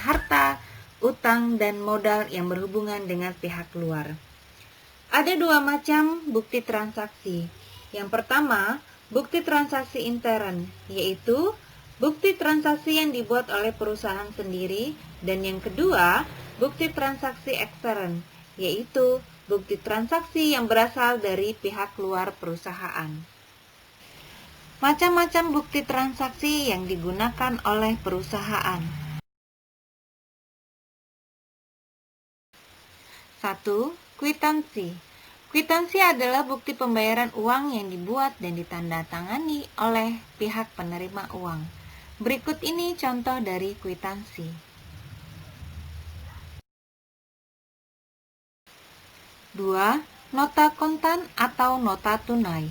harta, utang, dan modal yang berhubungan dengan pihak luar. Ada dua macam bukti transaksi. Yang pertama, bukti transaksi intern, yaitu bukti transaksi yang dibuat oleh perusahaan sendiri, dan yang kedua, bukti transaksi ekstern, yaitu bukti transaksi yang berasal dari pihak luar perusahaan. Macam-macam bukti transaksi yang digunakan oleh perusahaan. 1. Kwitansi. Kwitansi adalah bukti pembayaran uang yang dibuat dan ditandatangani oleh pihak penerima uang. Berikut ini contoh dari kwitansi. 2. Nota kontan atau nota tunai.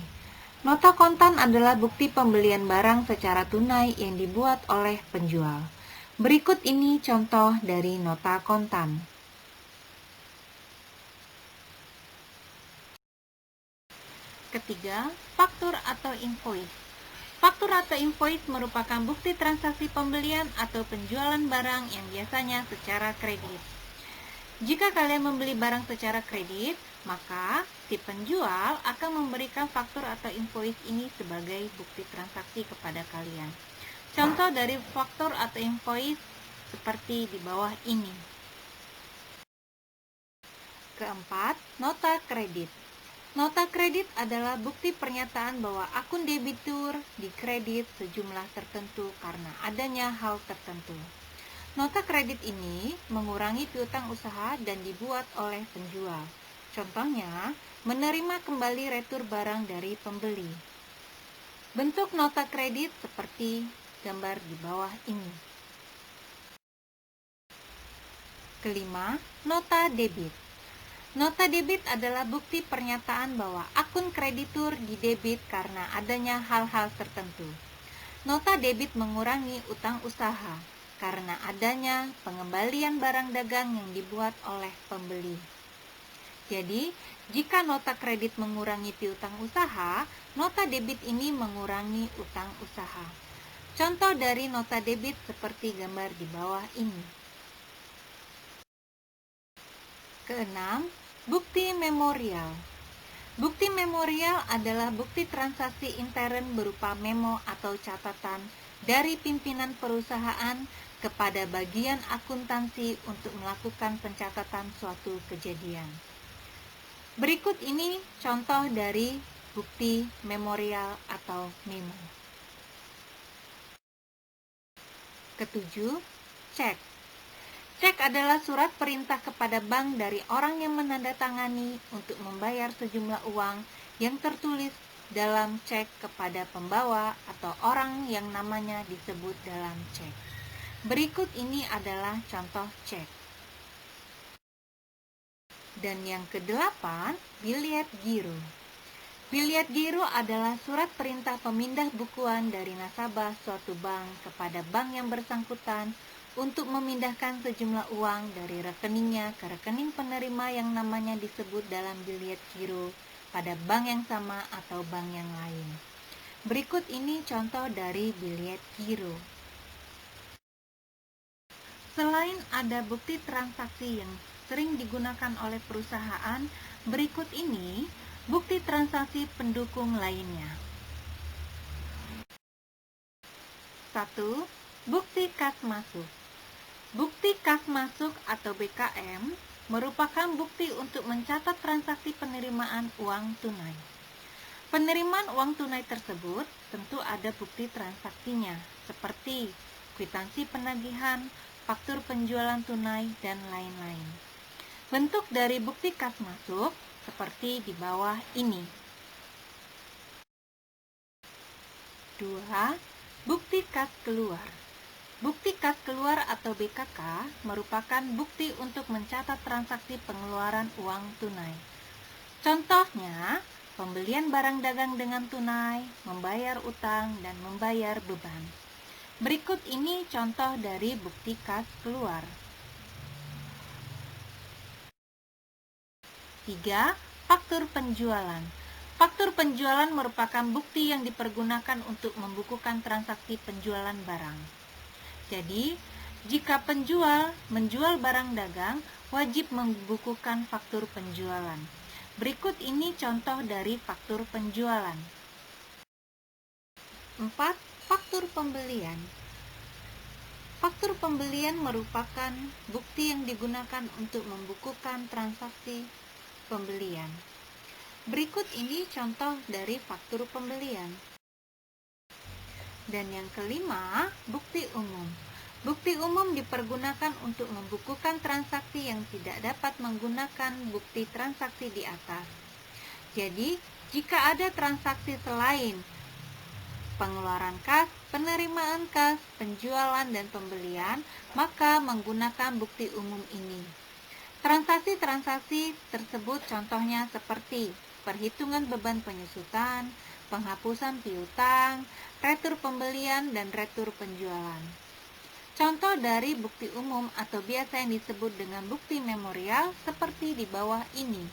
Nota kontan adalah bukti pembelian barang secara tunai yang dibuat oleh penjual. Berikut ini contoh dari nota kontan. Ketiga, faktur atau invoice. Faktur atau invoice merupakan bukti transaksi pembelian atau penjualan barang yang biasanya secara kredit. Jika kalian membeli barang secara kredit, maka si penjual akan memberikan faktur atau invoice ini sebagai bukti transaksi kepada kalian. Contoh dari faktur atau invoice seperti di bawah ini. Keempat, nota kredit. Nota kredit adalah bukti pernyataan bahwa akun debitur dikredit sejumlah tertentu karena adanya hal tertentu. Nota kredit ini mengurangi piutang usaha dan dibuat oleh penjual. Contohnya, menerima kembali retur barang dari pembeli. Bentuk nota kredit seperti gambar di bawah ini. Kelima, nota debit. Nota debit adalah bukti pernyataan bahwa akun kreditur didebit karena adanya hal-hal tertentu. Nota debit mengurangi utang usaha karena adanya pengembalian barang dagang yang dibuat oleh pembeli. Jadi, jika nota kredit mengurangi piutang usaha, nota debit ini mengurangi utang usaha. Contoh dari nota debit seperti gambar di bawah ini. Keenam, bukti memorial. Bukti memorial adalah bukti transaksi intern berupa memo atau catatan dari pimpinan perusahaan kepada bagian akuntansi untuk melakukan pencatatan suatu kejadian. Berikut ini contoh dari bukti memorial atau memo. Ketujuh, cek. Cek adalah surat perintah kepada bank dari orang yang menandatangani untuk membayar sejumlah uang yang tertulis dalam cek kepada pembawa atau orang yang namanya disebut dalam cek. Berikut ini adalah contoh cek. Dan yang kedelapan, biliet giro. Biliet giro adalah surat perintah pemindah bukuan dari nasabah suatu bank kepada bank yang bersangkutan untuk memindahkan sejumlah uang dari rekeningnya ke rekening penerima yang namanya disebut dalam biliet giro pada bank yang sama atau bank yang lain. Berikut ini contoh dari biliet giro. Selain ada bukti transaksi yang sering digunakan oleh perusahaan, berikut ini bukti transaksi pendukung lainnya. 1. Bukti kas masuk. Bukti kas masuk atau BKM merupakan bukti untuk mencatat transaksi penerimaan uang tunai. Penerimaan uang tunai tersebut tentu ada bukti transaksinya, seperti kwitansi penagihan, faktur penjualan tunai, dan lain-lain. Bentuk dari bukti kas masuk seperti di bawah ini. 2. Bukti kas keluar. Bukti kas keluar atau BKK merupakan bukti untuk mencatat transaksi pengeluaran uang tunai. Contohnya, pembelian barang dagang dengan tunai, membayar utang, dan membayar beban. Berikut ini contoh dari bukti kas keluar. 3. Faktur penjualan. Faktur penjualan merupakan bukti yang dipergunakan untuk membukukan transaksi penjualan barang. Jadi, Jika penjual menjual barang dagang, wajib membukukan faktur penjualan. Berikut ini contoh dari faktur penjualan. 4. Faktur pembelian. Faktur pembelian merupakan bukti yang digunakan untuk membukukan transaksi pembelian. Berikut ini contoh dari faktur pembelian. Dan yang kelima, bukti umum. Bukti umum dipergunakan untuk membukukan transaksi yang tidak dapat menggunakan bukti transaksi di atas. Jadi, jika ada transaksi selain pengeluaran kas, penerimaan kas, penjualan, dan pembelian, maka menggunakan bukti umum ini. Transaksi-transaksi tersebut contohnya seperti perhitungan beban penyusutan, penghapusan piutang, retur pembelian, dan retur penjualan. Contoh dari bukti umum atau biasa yang disebut dengan bukti memorial seperti di bawah ini.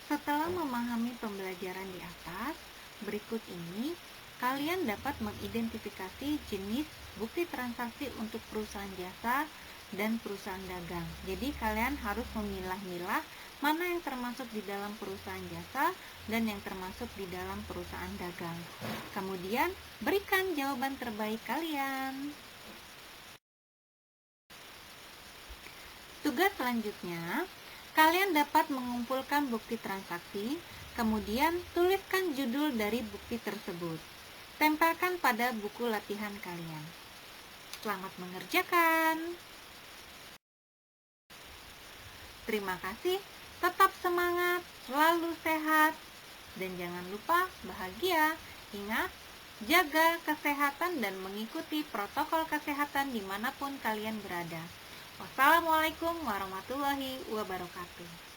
Setelah memahami pembelajaran di atas, berikut ini kalian dapat mengidentifikasi jenis bukti transaksi untuk perusahaan jasa dan perusahaan dagang. Jadi kalian harus memilah-milah mana yang termasuk di dalam perusahaan jasa dan yang termasuk di dalam perusahaan dagang. Kemudian berikan jawaban terbaik kalian. Tugas selanjutnya, kalian dapat mengumpulkan bukti transaksi, kemudian tuliskan judul dari bukti tersebut. Tempelkan pada buku latihan kalian. Selamat mengerjakan. Terima kasih, tetap semangat, selalu sehat, dan jangan lupa bahagia. Ingat, jaga kesehatan dan mengikuti protokol kesehatan dimanapun kalian berada. Wassalamualaikum warahmatullahi wabarakatuh.